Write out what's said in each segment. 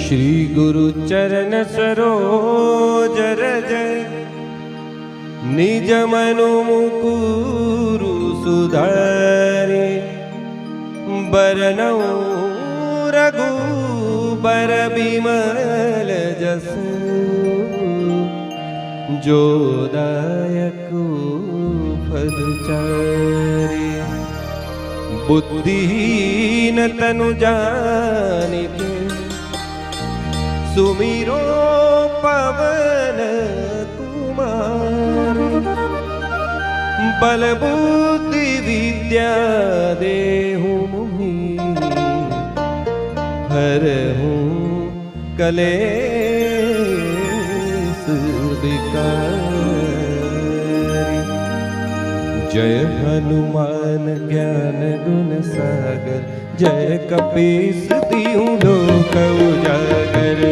श्री गुरु चरण सरोज रज निज मनु मुकुरु सुधारे बरनौ रघुबर बिमल जस जो दायक फल चारे बुद्धिहीन तनु जानिके सुमिरो पवन कुमार बल बुद्धि विद्या देहु मुहि हरहु कलेस विकार। जय हनुमान ज्ञान गुण सागर जय कपीस तिहु लोक उजागर।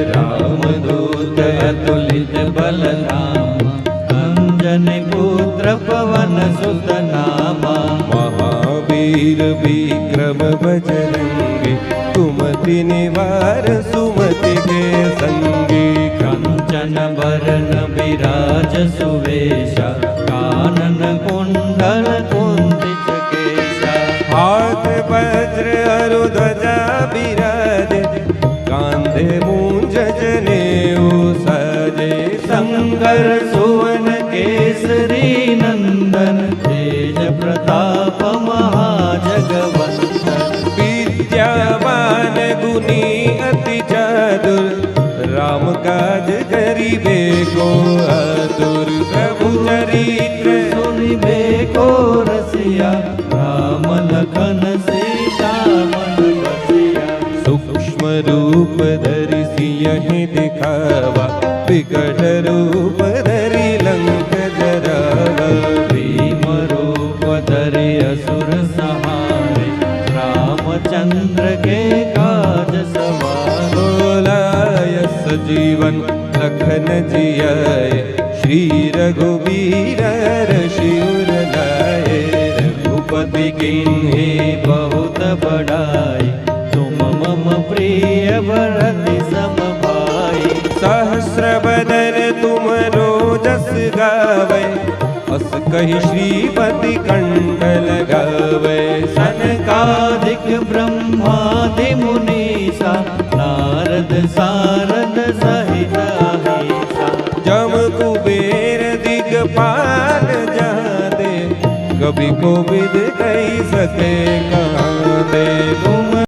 रामदूत अतुलित बल धामा अंजनी पुत्र पवन सुत नामा। महावीर विक्रम बजरंगी कुमति निवार सुमति के संगी। कंचन बरन विराज सुवेशा कानन कुंडल कुंदित केशा। हाथ वज्र अरु ध्वजा विराजे कांधे मूंज जनेऊ साजे। शंकर सुवन केसरी नंदन तेज प्रताप महाजगवंदन। विद्यावान गुणी अति चातुर राम काज करिबे को आतुर। प्रभु चरित्र सुनिबे को रसिया राम लखन सीता मन बसिया। सूक्ष्म रूप धरि सियहि दिखावा विकट रूप धरि लंक जरावा। भीम रूप धरि असुर सहारे रामचंद्र के काज सवारे। लाय सजीवन लखन जियाए श्री रघुवीर रघुवर लाए। रघुपति कीन्ही बहुत बड़ाई तुम मम प्रिय भरति सम भाई। सहस्र बदन तुम रोजस गावे अस कहि श्रीपति कंठ लगावे। सनकादिक ब्रह्मादि मुनीसा नारद सारद सहित अहीसा। जम कुबेर दिगपाल जाते कभी कोविद कही सके